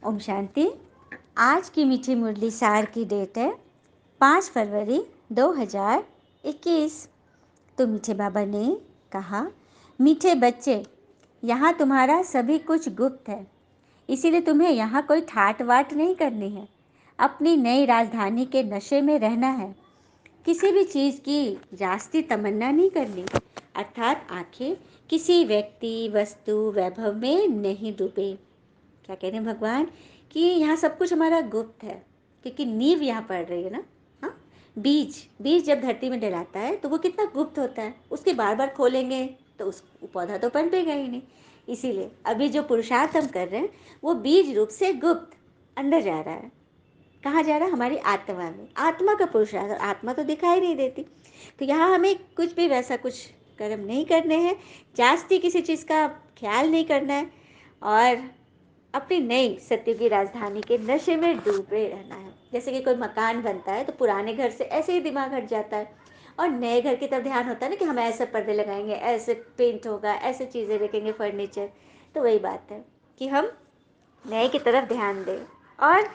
ओम शांति। आज की मीठी मुरली सार की डेट है 5 फरवरी 2021। तो मीठे बाबा ने कहा, मीठे बच्चे, यहाँ तुम्हारा सभी कुछ गुप्त है, इसीलिए तुम्हें यहाँ कोई ठाट वाट नहीं करनी है। अपनी नई राजधानी के नशे में रहना है। किसी भी चीज़ की जास्ती तमन्ना नहीं करनी, अर्थात आंखें किसी व्यक्ति, वस्तु, वैभव में नहीं डूबे। क्या कह रहे हैं भगवान कि यहाँ सब कुछ हमारा गुप्त है, क्योंकि नींव यहाँ पड़ रही है ना। हाँ, बीज बीज जब धरती में डलाता है तो वो कितना गुप्त होता है, उसके बार बार खोलेंगे तो उस पौधा तो पनपेगा ही नहीं। इसीलिए अभी जो पुरुषार्थ हम कर रहे हैं वो बीज रूप से गुप्त अंदर जा रहा है। कहाँ जा रहा है? हमारी आत्मा में। आत्मा का पुरुषार्थ, आत्मा तो दिखाई नहीं देती। तो यहाँ हमें कुछ भी वैसा कुछ कर्म नहीं करने हैं, जास्ती किसी चीज़ का ख्याल नहीं करना है, और अपनी नई सत्य की राजधानी के नशे में डूबे रहना है। जैसे कि कोई मकान बनता है तो पुराने घर से ऐसे ही दिमाग हट जाता है, और नए घर की तरफ ध्यान होता है ना कि हम ऐसे पर्दे लगाएंगे, ऐसे पेंट होगा, ऐसे चीज़ें रखेंगे, फर्नीचर। तो वही बात है कि हम नए की तरफ ध्यान दें और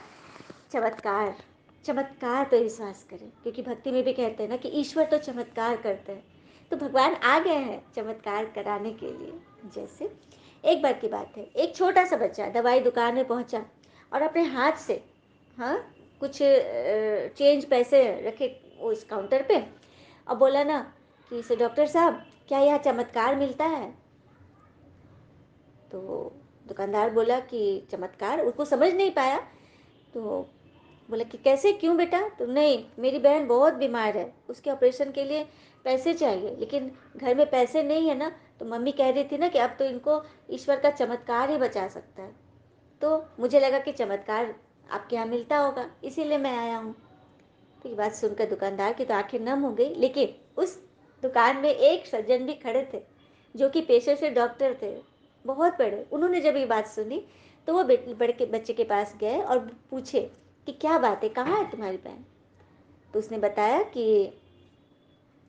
चमत्कार चमत्कार पे विश्वास करें, क्योंकि भक्ति में भी कहते हैं ना कि ईश्वर तो चमत्कार करते हैं। तो भगवान आ गए हैं चमत्कार कराने के लिए। जैसे एक बार की बात है, एक छोटा सा बच्चा दवाई दुकान में पहुंचा और अपने हाथ से, हाँ, कुछ चेंज पैसे रखे उस काउंटर पे, और बोला ना कि इसे डॉक्टर साहब, क्या यहाँ चमत्कार मिलता है? तो दुकानदार बोला कि चमत्कार, उसको समझ नहीं पाया। तो बोला कि कैसे, क्यों बेटा? तो नहीं, मेरी बहन बहुत बीमार है, उसके ऑपरेशन के लिए पैसे चाहिए, लेकिन घर में पैसे नहीं है ना। तो मम्मी कह रही थी ना कि अब तो इनको ईश्वर का चमत्कार ही बचा सकता है, तो मुझे लगा कि चमत्कार आपके यहाँ मिलता होगा, इसीलिए मैं आया हूँ। तो ये बात सुनकर दुकानदार की तो आंखें नम हो गई। लेकिन उस दुकान में एक सज्जन भी खड़े थे जो कि पेशे से डॉक्टर थे, बहुत बड़े। उन्होंने जब ये बात सुनी तो वो बड़े बच्चे के पास गए और पूछे कि क्या बात है, कहाँ है तुम्हारी बहन? तो उसने बताया कि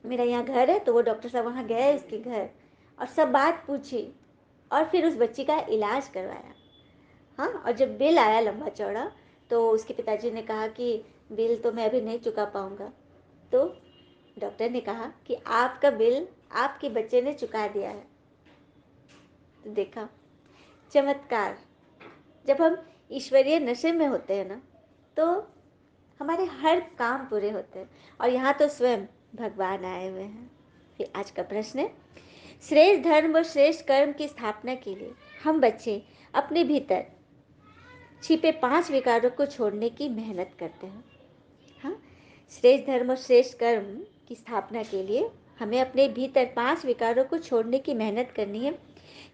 मेरा यहाँ घर है। तो वो डॉक्टर साहब वहाँ गए उसके घर और सब बात पूछी, और फिर उस बच्ची का इलाज करवाया। हाँ, और जब बिल आया लंबा चौड़ा, तो उसके पिताजी ने कहा कि बिल तो मैं अभी नहीं चुका पाऊँगा। तो डॉक्टर ने कहा कि आपका बिल आपके बच्चे ने चुका दिया है। तो देखा चमत्कार। जब हम ईश्वरीय नशे में होते हैं ना, तो हमारे हर काम पूरे होते हैं, और यहाँ तो स्वयं भगवान आए हुए हैं। फिर आज का प्रश्न है, श्रेष्ठ धर्म और श्रेष्ठ कर्म की स्थापना के लिए हम बच्चे अपने भीतर छिपे 5 विकारों को छोड़ने की मेहनत करते हैं। हाँ, श्रेष्ठ धर्म और श्रेष्ठ कर्म की स्थापना के लिए हमें अपने भीतर 5 विकारों को छोड़ने की मेहनत करनी है,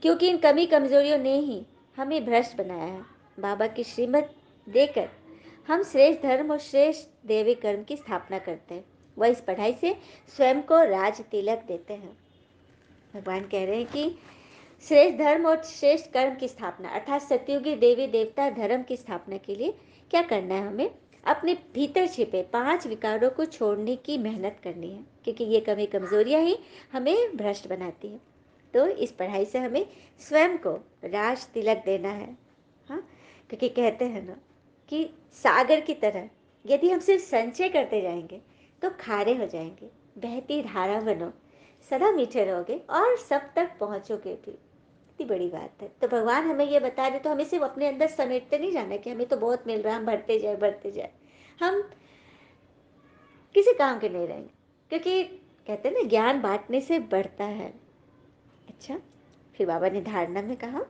क्योंकि इन कमी कमजोरियों ने ही हमें भ्रष्ट बनाया है। बाबा की श्रीमत देकर हम श्रेष्ठ धर्म और श्रेष्ठ देवी कर्म की स्थापना करते हैं। वह इस पढ़ाई से स्वयं को राज तिलक देते हैं। भगवान कह रहे हैं कि श्रेष्ठ धर्म और श्रेष्ठ कर्म की स्थापना, अर्थात सत्युगी देवी देवता धर्म की स्थापना के लिए क्या करना है? हमें अपने भीतर छिपे 5 विकारों को छोड़ने की मेहनत करनी है, क्योंकि ये कमी कमजोरियां ही हमें भ्रष्ट बनाती हैं। तो इस पढ़ाई से हमें स्वयं को राज तिलक देना है। हाँ, क्योंकि कहते हैं ना कि सागर की तरह यदि हम सिर्फ संचय करते जाएंगे तो खारे हो जाएंगे, बहती धारा बनो, सदा मीठे रहोगे और सब तक पहुंचोगे भी। इतनी बड़ी बात है। तो भगवान हमें ये बता रहे, तो हमें सिर्फ अपने अंदर समेटते नहीं जाना कि हमें तो बहुत मिल रहा है, हम बढ़ते जाए बढ़ते जाए। हम किसी काम के नहीं रहेंगे, क्योंकि कहते हैं ना, ज्ञान बांटने से बढ़ता है। अच्छा, फिर बाबा ने धारणा में कहा,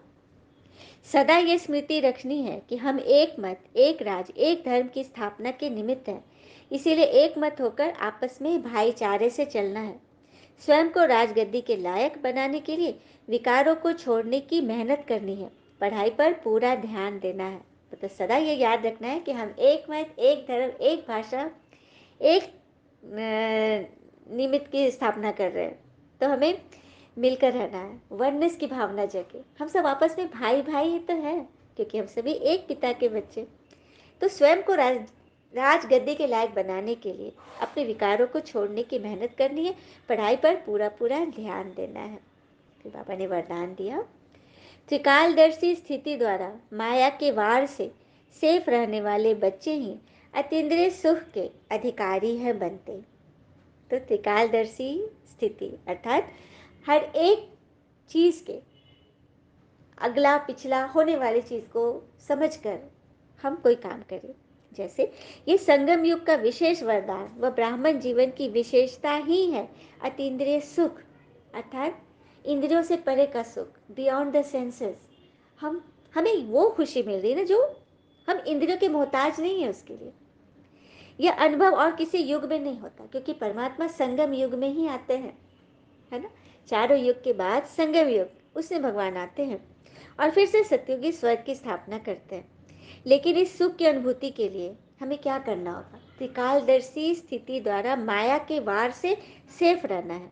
सदा ये स्मृति रखनी है कि हम एक मत, एक राज, एक धर्म की स्थापना के निमित्त हैं। इसीलिए एक मत होकर आपस में भाईचारे से चलना है। स्वयं को राजगद्दी के लायक बनाने के लिए विकारों को छोड़ने की मेहनत करनी है। पढ़ाई पर पूरा ध्यान देना है। तो सदा ये याद रखना है कि हम एक मत, एक धर्म, एक भाषा, एक निमित्त की स्थापना कर रहे हैं। तो हमें मिलकर रहना है, वननेस की भावना जगे। हम सब आपस में भाई भाई ही तो है, क्योंकि हम सभी एक पिता के बच्चे। तो स्वयं को राजगद्दी के लायक बनाने के लिए अपने विकारों को छोड़ने की मेहनत करनी है। पढ़ाई पर पूरा पूरा ध्यान देना है। फिर बाबा ने वरदान दिया, त्रिकालदर्शी स्थिति द्वारा माया के वार से सेफ रहने वाले बच्चे ही अतीन्द्रिय सुख के अधिकारी हैं बनते। तो त्रिकालदर्शी स्थिति अर्थात हर एक चीज के अगला पिछला होने वाली चीज को समझकर हम कोई काम करें। जैसे ये संगम युग का विशेष वरदान व ब्राह्मण जीवन की विशेषता ही है अतीन्द्रिय सुख अर्थात इंद्रियों से परे का सुख, बियॉन्ड द सेंसेस। हम हमें वो खुशी मिल रही है ना जो हम इंद्रियों के मोहताज नहीं है उसके लिए। यह अनुभव और किसी युग में नहीं होता क्योंकि परमात्मा संगम युग में ही आते हैं, है ना। चारों युग के बाद संगम युग उसमें भगवान आते हैं और फिर से सत्युगी स्वर्ग की स्थापना करते हैं। लेकिन इस सुख की अनुभूति के लिए हमें क्या करना होगा? त्रिकालदर्शी स्थिति द्वारा माया के वार से सेफ रहना है।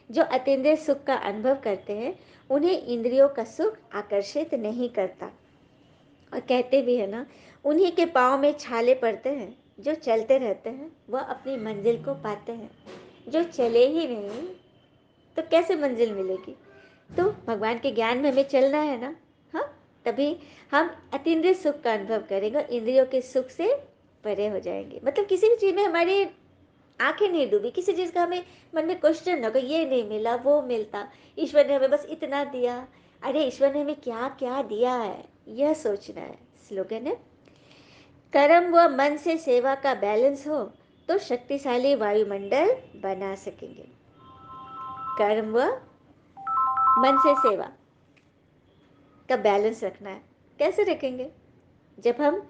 जो अतीन्द्रिय सुख का अनुभव करते हैं उन्हें इंद्रियों का सुख आकर्षित नहीं करता। और कहते भी है ना, उन्हीं के पाँव में छाले पड़ते हैं। जो चलते रहते हैं वह अपनी मंजिल को पाते हैं, जो चले ही नहीं तो कैसे मंजिल मिलेगी? तो भगवान के ज्ञान में हमें चलना है ना। हाँ, तभी हम अतीन्द्रिय सुख का अनुभव करेंगे, इंद्रियों के सुख से परे हो जाएंगे। मतलब किसी भी चीज़ में हमारी आंखें नहीं डूबी, किसी चीज़ का हमें मन में क्वेश्चन न हो, ये नहीं मिला वो मिलता, ईश्वर ने हमें बस इतना दिया। अरे ईश्वर ने हमें क्या क्या दिया है यह सोचना है। स्लोगन है, कर्म व मन से सेवा का बैलेंस हो तो शक्तिशाली वायुमंडल बना सकेंगे। कर्म व मन से सेवा का बैलेंस रखना है। कैसे रखेंगे? जब हम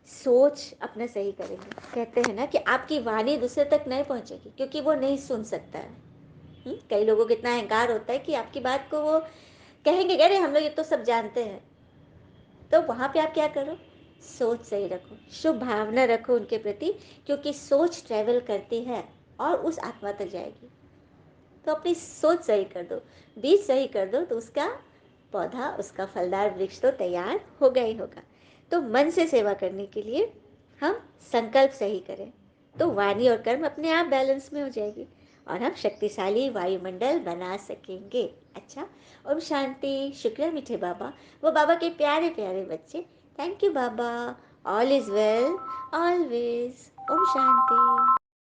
सोच अपना सही करेंगे। कहते हैं ना कि आपकी वाणी दूसरे तक नहीं पहुंचेगी क्योंकि वो नहीं सुन सकता है। कई लोगों को इतना अहंकार होता है कि आपकी बात को वो कहेंगे, अरे हम लोग ये तो सब जानते हैं। तो वहां पे आप क्या करो? सोच सही रखो, शुभ भावना रखो उनके प्रति, क्योंकि सोच ट्रेवल करती है और उस आत्मा तक जाएगी। तो अपनी सोच सही कर दो, बीज सही कर दो, तो उसका पौधा, उसका फलदार वृक्ष तो तैयार होगा ही होगा। तो मन से सेवा करने के लिए हम संकल्प सही करें तो वाणी और कर्म अपने आप बैलेंस में हो जाएगी और हम शक्तिशाली वायुमंडल बना सकेंगे। अच्छा, ओम शांति। शुक्र है मीठे बाबा, वो बाबा के प्यारे प्यारे बच्चे। थैंक यू बाबा। All is well always. ओम शांति।